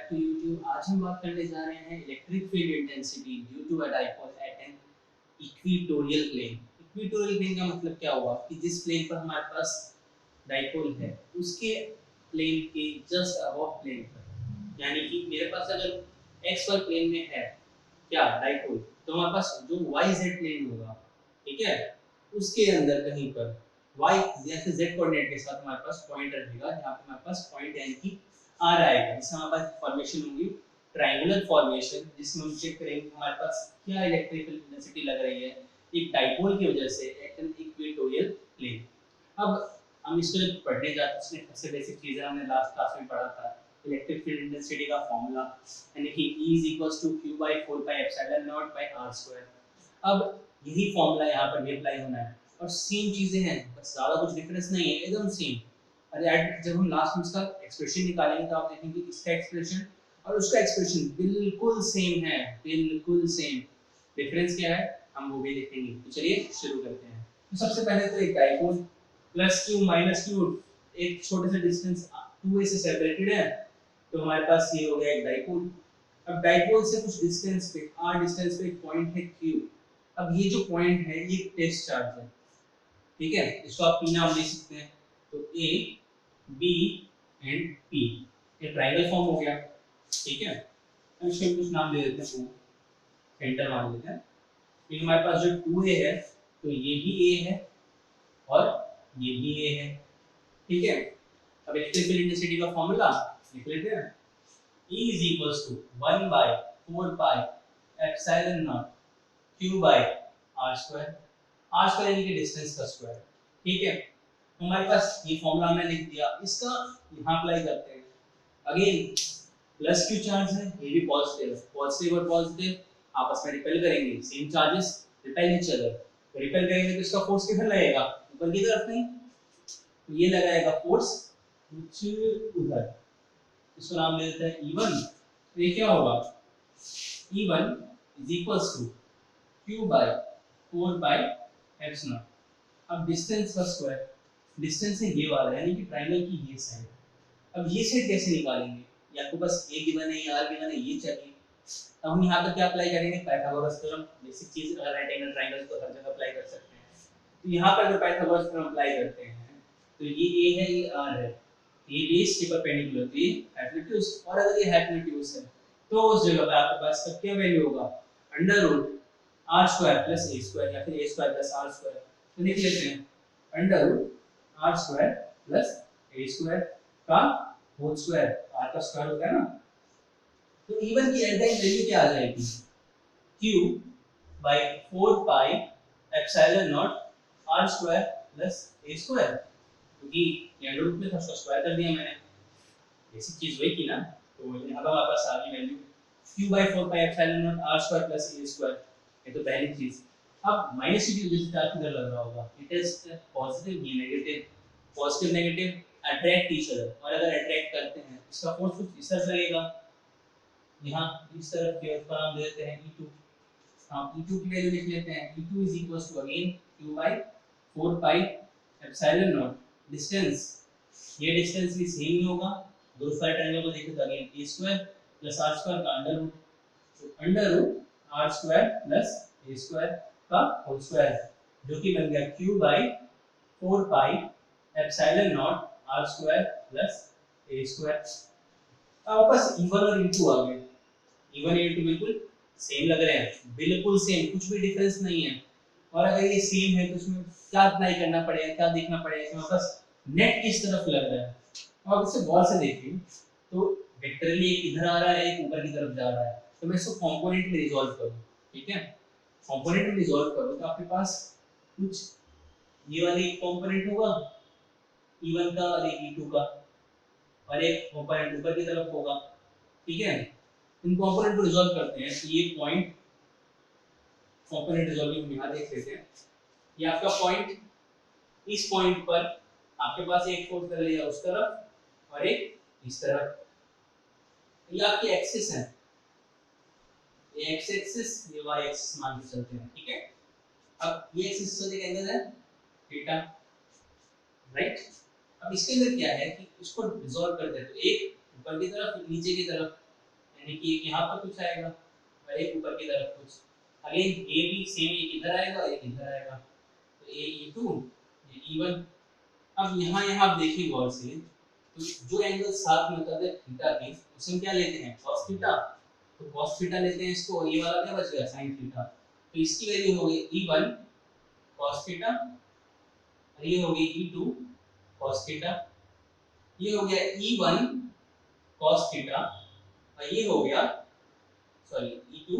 Back to YouTube. आज हम बात करने जा रहे हैं electric field intensity due to a dipole at an equatorial plane. Equatorial plane का मतलब क्या हुआ कि जिस प्लेन पर हमारे पास डाइपोल है उसके प्लेन के जस्ट अबव प्लेन पर, यानी कि मेरे पास अगर एक्स वाई प्लेन में है क्या डाइपोल, तो हमारे पास जो वाई जेड प्लेन होगा, ठीक है, उसके अंदर कहीं पर y जैसे z कोऑर्डिनेट के साथ हमारे पास पॉइंट रहेगा, जहां पे हमारे पास पॉइंट यानी कि r आएगा, जिससे हमारे पास फॉर्मेशन होगी ट्रायंगुलर फॉर्मेशन, जिसमें हम चेक करेंगे हमारे पास क्या इलेक्ट्रिकल इंटेंसिटी लग रही है एक डाइपोल की वजह से एट एन इक्वेटोरियल प्लेन। अब हम इसको जब पढ़ने जाते हैं उसमें सबसे बेसिक चीज़ है, हमने लास्ट क्लास में पढ़ा था इलेक्ट्रिक फील्ड इंटेंसिटी का फॉर्मूला, यानी कि E = q/4πε0/r²। अब यही फॉर्मूला यहाँ पर भी अप्लाई होना है और सेम चीजें हैं, बस ज्यादा कुछ डिफरेंस नहीं है, एकदम सेम। अरे जब हम लास्ट में इसका एक्सप्रेशन निकालेंगे तो आप देखेंगे इसका एक्सप्रेशन और उसका एक्सप्रेशन बिल्कुल सेम है, बिल्कुल सेम। डिफरेंस क्या है हम वो भी देखेंगे। तो चलिए शुरू करते हैं। तो सबसे पहले तो एक dipole plus Q minus Q, एक छोटे से डिस्टेंस 2a से सेपरेटेड है, तो हमारे पास ये हो गया एक डाइपोल। अब डाइपोल से कुछ डिस्टेंस पे r डिस्टेंस पे एक पॉइंट है q। अब ये जो पॉइंट है ये टेस्ट चार्ज है, ठीक है, इसको आप p नाम दे सकते हैं। तो a b एंड p, ये ट्रायंगल फॉर्म हो गया, ठीक है। अब इसको कुछ नाम दे देते हैं, सेंटर मान लेते हैं। फिर हमारे पास जो 2a है तो ये भी a है और ये भी a है, ठीक है। अब इलेक्ट्रिकल इंटेंसिटी का फॉर्मूला लिख लेते हैं। E = 1/4πε0 q/r²। r² यानी कि डिस्टेंस का स्क्वायर, ठीक है। हमारे पास ये फॉर्मूला हमने लिख दिया, इसका यहाँ अप्लाई करते हैं। अगेन प्लस क्यू चार्ज है, ये भी पॉजिटिव है, पॉजिटिव और पॉजिटिव आपस में रिपेल करेंगे, same charges repel each other, तो रिपेल करेंगे तो इसका फोर्स किधर लगेगा, ऊपर की तरफ नहीं, तो ये लगाएगा फोर्स कुछ उधर, इसको नाम दे देते हैं E1। तो ये क्या होगा, E1 = q/4πε0। अब डिस्टेंस का स्क्वायर, डिस्टेंस है ये वाला यानी कि ट्रायंगल की ये साइड। अब ये साइड कैसे निकालेंगे, ये आपको बस a गिवन है या r गिवन है ये चाहिए। अब हम यहाँ पर क्या अप्लाई करेंगे, पाइथागोरस थ्योरम, बेसिक चीज, अगर राइट एंगल ट्रायंगल तो हर जगह अप्लाई कर सकते हैं। तो यहाँ पर अगर पाइथागोरस थ्योरम अप्लाई करते हैं तो ये a है ये r है, ये बेस के परपेंडिकुलर, तो ये हाइपोटेन्यूज, और अगर ये हाइपोटेन्यूज है तो उस जगह पे आपके पास का क्या वैल्यू होगा, √r² + a² या फिर a² + r²। तो लिख लेते हैं √r² + a² का होल स्क्वायर, r का स्क्वायर होता है ना। तो E1 की एग्जैक्ट वैल्यू क्या आ जाएगी, q/4πε0 r² + a², क्योंकि ये अंडर रूट में था उसका स्क्वायर कर दिया मैंने, बेसिक चीज वही की ना। तो यहाँ पर हमारे पास आ गई वैल्यू q/4πε0 r² + a², ये तो पहली चीज। अब माइनस की वजह से चार्ज किधर लग रहा होगा, इट इज पॉजिटिव ये negative, positive negative attract each other, और अगर अट्रैक्ट करते हैं इसका फोर्स कुछ इस तरह लगेगा, यहाँ इस तरफ के उसका नाम दे देते हैं E2। हम E2 की वैल्यू लिख लेते हैं, E2 = अगेन q/4πε0, डिस्टेंस, ये डिस्टेंस भी सेम ही होगा, दो साइड ट्रायंगल को देखें तो अगेन a² + r² का अंडर रूट, तो √r² + a² का होल स्क्वायर, जो कि बन गया q/4πε0 r² + a²। अब बस E1 और E2 आ गए, E1 E2 बिल्कुल सेम लग रहे हैं, बिल्कुल सेम, कुछ भी डिफरेंस नहीं है। और अगर ये सेम है तो इसमें क्या अप्लाई करना पड़ेगा, क्या देखना पड़ेगा, इसमें बस नेट किस तरफ लग रहा है। और इसे गौर से देखिए तो वेक्टरली एक इधर आ रहा है एक ऊपर की तरफ जा रहा है, तो मैं इसको कंपोनेंट में रिजॉल्व करूं, ठीक है, कंपोनेंट में रिजॉल्व करूं तो आपके पास कुछ ये वाली कंपोनेंट होगा E1 का और एक E2 का, और एक कंपोनेंट ऊपर की तरफ होगा, ठीक है। इन कंपोनेंट को रिजॉल्व करते हैं तो ये पॉइंट कंपोनेंट रिजॉल्विंग यहाँ देख लेते हैं। ये आपका पॉइंट, इस पॉइंट पर आपके पास एक फोर्स कर लिया उस तरफ और एक इस तरफ, ये आपकी एक्सिस है, ये एक्स एक्सिस ये वाई एक्सिस मान के चलते हैं, ठीक है। अब ये एक्सिस से एक एंगल है थीटा, राइट। अब इसके अंदर क्या है कि इसको रिजॉल्व करते हैं तो एक ऊपर की तरफ नीचे की तरफ, यानी कि एक यहाँ पर कुछ आएगा और एक ऊपर की तरफ कुछ। अगेन ये भी सेम, एक इधर आएगा एक इधर आएगा, तो ए E2 ये E1। अब यहाँ आप देखिए गौर से, तो जो एंगल साथ में होता है थीटा के, उसे हम क्या लेते हैं cos थीटा, तो cos थीटा लेते हैं इसको, ये वाला क्या बच गया sin थीटा, तो इसकी वैल्यू हो गई E1 cos थीटा और ये हो गई E2 cos थीटा, ये हो गया E1 cos थीटा और ये हो गया E2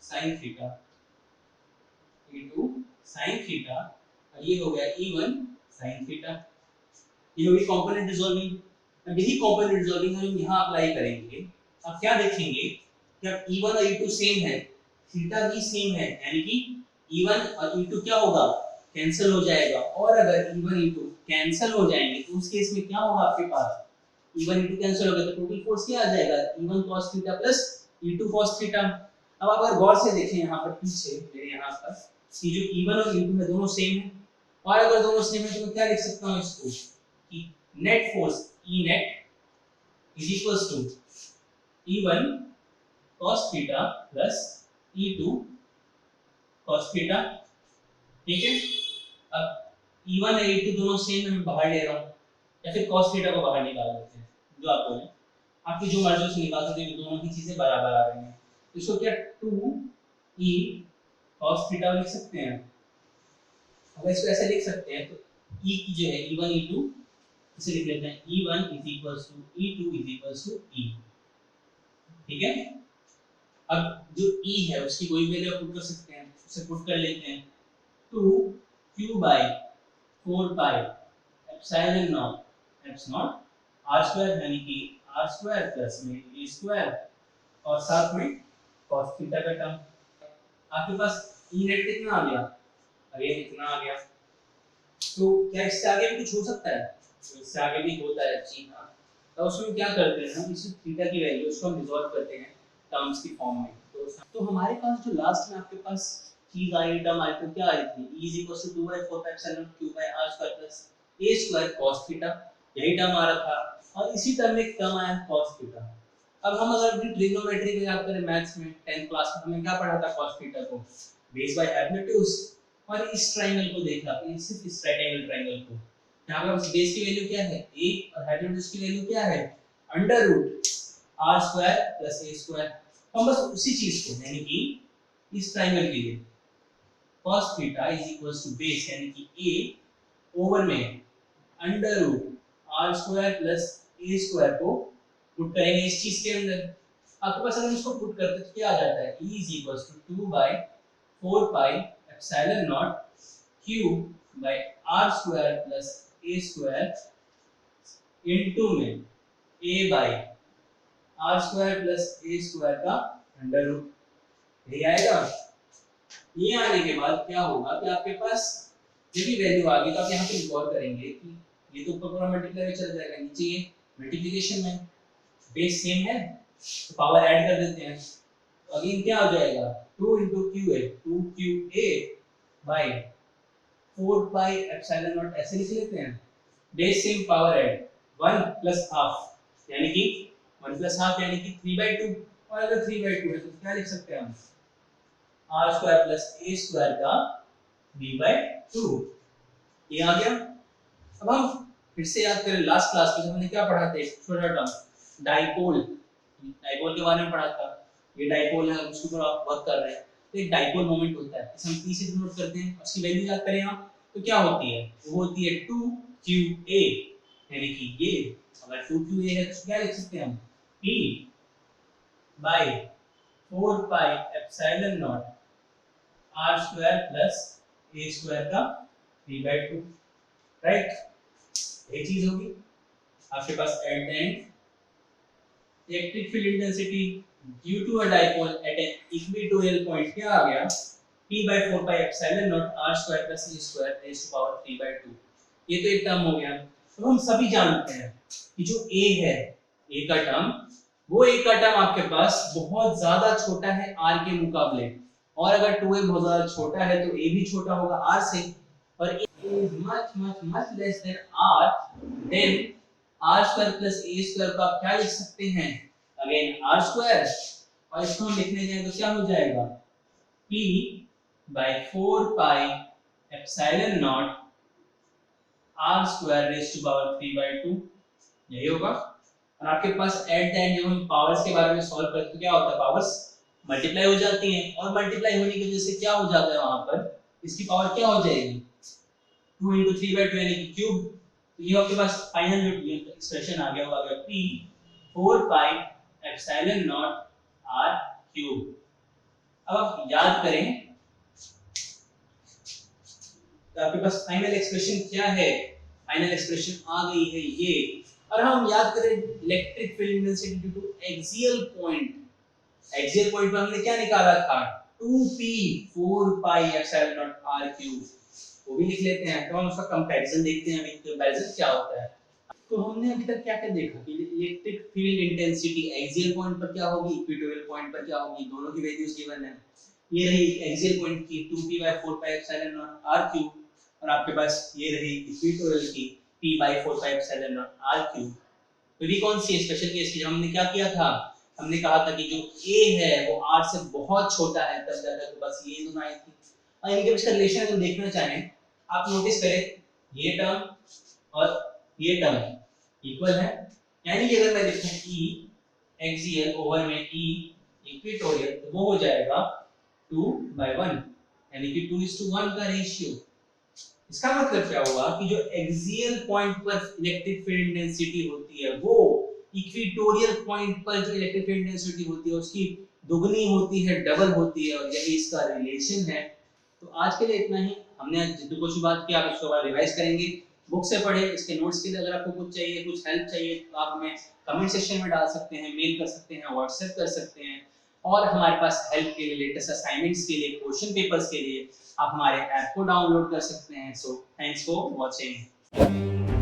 sin theta, E2 sin theta और ये हो गया E1 sin थीटा। ये होगी कंपोनेंट रिजॉल्विंग। अब यही कंपोनेंट रिजॉल्विंग हम यहाँ अप्लाई करेंगे। अब क्या देखेंगे कि अब E1 और E2 सेम है, थीटा भी सेम है, यानी कि E1 और E2 क्या होगा कैंसिल हो जाएगा, और अगर E1 E2 कैंसिल हो जाएंगे तो उस केस में क्या होगा आपके पास, E1 E2 कैंसिल हो गया तो टोटल फोर्स क्या आ जाएगा E1 cos theta plus E2 cos theta. अब आप अगर गौर से देखें यहाँ पर पीछे मेरे यहाँ पर कि जो E1 और E2 है दोनों सेम है, और अगर दोनों सेम है तो मैं क्या लिख सकता हूँ इसको कि net force E net is equals to E1 cos theta plus E2 cos theta। ठीक है, अब E1 और E2 दोनों सेम है, मैं बाहर ले रहा हूँ, या फिर cos थीटा को बाहर निकाल देते हैं, जो आप बोले आपकी जो मर्जी से निकाल सकते हैं, दोनों की चीजें बराबर आ रही हैं, तो इसको क्या 2E cos थीटा लिख सकते हैं। अगर इसको ऐसे लिख सकते हैं तो E की जो है E1 E2 इसे लिख लेते हैं E1 is equals to E2 is equals to E। ठीक है, अब जो E है उसकी कोई वैल्यू पुट कर सकते हैं, उसे पुट कर लेते हैं 2Q by 4 pi epsilon naught H naught R square, यानी कि R square प्लस में A square और साथ में cos थीटा का टर्म। आपके पास E net कितना आ गया, अगेन इतना आ गया, तो क्या इससे आगे भी कुछ हो सकता है, तो इससे आगे भी होता है जी हाँ। तो उसमें क्या करते हैं हम, इस थीटा की वैल्यू उसको हम रिजॉल्व करते हैं टर्म्स की फॉर्म में। तो हमारे पास जो लास्ट में आपके पास चीज आई, टर्म आई, तो क्या आई थी E = 2/4 epsilon Q by R square plus A square cos theta, यही टर्म आ रहा था, और इसी टर्म में एक टर्म आया cos थीटा। अब हम अगर अपनी ट्रिग्नोमेट्री को याद करें मैथ्स में 10th क्लास में हमने क्या पढ़ा था cos थीटा को, बेस बाय हाइपोटेन्यूज, और इस ट्रायंगल को देखा, सिर्फ इस राइट एंगल ट्रायंगल को, यहाँ पर बेस की वैल्यू क्या है a और हाइपोटेन्यूज की वैल्यू क्या है √r square plus a square. हम बस उसी चीज को, यानी कि इस ट्रायंगल के लिए cos थीटा = बेस यानी कि a ओवर में √r square plus a square को पुट करेंगे इस चीज के अंदर। आपके पास अगर इसको पुट करते तो क्या आ जाता है E = 2/4 pi epsilon naught Q by R square plus A square into में A by R square plus A square का अंडर रूट, यही आएगा। ये आने के बाद क्या होगा कि आपके पास जो भी वैल्यू आ गई तो आप यहाँ पे गौर करेंगे कि ये तो ऊपर पूरा मल्टीप्लाई में चला जाएगा, नीचे ये मल्टीप्लिकेशन में, बेस सेम है तो पावर ऐड कर देते हैं, तो अगेन क्या हो जाएगा 2 into QA 2QA by 4 pi epsilon naught, ऐसे लिख लेते हैं, base same power add 1 plus half यानी कि 1 plus half यानी कि 3/2, और अगर 3/2 है तो क्या लिख सकते हैं हम r square plus a square का 3/2, ये आ गया। अब हम फिर से याद करें लास्ट क्लास में हमने क्या पढ़ा था, एक छोटा टर्म डाइपोल, डाइपोल के बारे में पढ़ा था। ये डाइपोल है, उसके ऊपर आप वर्क कर रहे हैं, तो एक डाइपोल मोमेंट होता है, इसे हम p से डिनोट करते हैं, उसकी वैल्यू याद करें आप तो क्या होती है, वो होती है 2QA, यानी कि ये अगर 2QA है तो क्या लिख सकते हैं हम p by 4 pi epsilon naught r square plus a square का 3/2, राइट। ये चीज होगी आपके पास at the end electric field intensity due to a dipole at an equatorial point क्या आ गया p by 4 pi epsilon naught r square plus a square raised to power 3/2। ये तो एक टर्म हो गया। तो हम सभी जानते हैं कि जो a है, a का टर्म, वो a का टर्म आपके पास बहुत ज्यादा छोटा है r के मुकाबले, और अगर 2a बहुत ज्यादा छोटा है तो a भी छोटा होगा r से, और a is much less than r, then r square plus a square को आप क्या लिख सकते हैं अगेन आर स्क्वायर, और इसको हम लिखने जाए तो क्या हो जाएगा, p by 4 pi epsilon naught r square raised to power 3/2, यही होगा। और आपके पास एट द एंड जब हम पावर्स के बारे में सॉल्व करते हैं क्या होता है, पावर्स मल्टीप्लाई हो जाती हैं, और मल्टीप्लाई होने की वजह से क्या हो जाता है वहां पर, इसकी पावर क्या हो जाएगी 2 into 3/2 यानी कि क्यूब। तो ये आपके पास फाइनल जो एक्सप्रेशन आ गया वो आ गया p 4 pi epsilon naught r cube. अब आप याद करें तो आपके पास फाइनल एक्सप्रेशन क्या है, फाइनल एक्सप्रेशन आ गई है ये। और हम याद करें electric field intensity due to axial point, axial point पर हमने क्या निकाला था 2p 4 pi epsilon naught r cube, वो भी लिख लेते हैं। तो हम उसका कंपैरिजन देखते हैं, अभी कंपैरिजन क्या होता है। तो हमने अभी तक क्या क्या देखा कि electric field intensity axial point पर क्या होगी, इक्वेटोरियल पॉइंट पर क्या होगी, दोनों की वैल्यूज गिवन है। ये रही एक्सियल पॉइंट की 2p by 4 pi epsilon naught r cube, और आपके पास ये रही इक्वेटोरियल की p by 4 pi epsilon naught r cube. तो ये कौन सी स्पेशल केस की, हमने क्या किया था, हमने कहा था कि जो a है वो r से बहुत छोटा है, तब जाकर तो बस ये दोनों आई थी। और इनके बीच का रिलेशन अगर देखना चाहें आप नोटिस करें ये टर्म और ये टर्म इक्वल है, यानी कि अगर मैं लिखूं e एक्सियल ओवर में e इक्वेटोरियल तो वो हो जाएगा 2/1, यानी कि 2:1 का रेशियो। इसका मतलब क्या हुआ कि जो एक्सियल पॉइंट पर इलेक्ट्रिक फील्ड इंटेंसिटी होती है वो इक्वेटोरियल पॉइंट पर जो इलेक्ट्रिक फील्ड इंटेंसिटी होती है उसकी दुगनी होती है, डबल होती है, और यही इसका रिलेशन है। तो आज के लिए इतना ही, हमने आज जितनी कुछ बात की आप इसको रिवाइज करेंगे, बुक से पढ़े। इसके नोट्स के लिए अगर आपको कुछ चाहिए, कुछ हेल्प चाहिए तो आप हमें कमेंट सेक्शन में डाल सकते हैं, मेल कर सकते हैं, व्हाट्सएप कर सकते हैं, और हमारे पास हेल्प के लिए, लेटेस्ट असाइनमेंट्स के लिए, क्वेश्चन पेपर्स के लिए आप हमारे ऐप को डाउनलोड कर सकते हैं। So thanks for watching.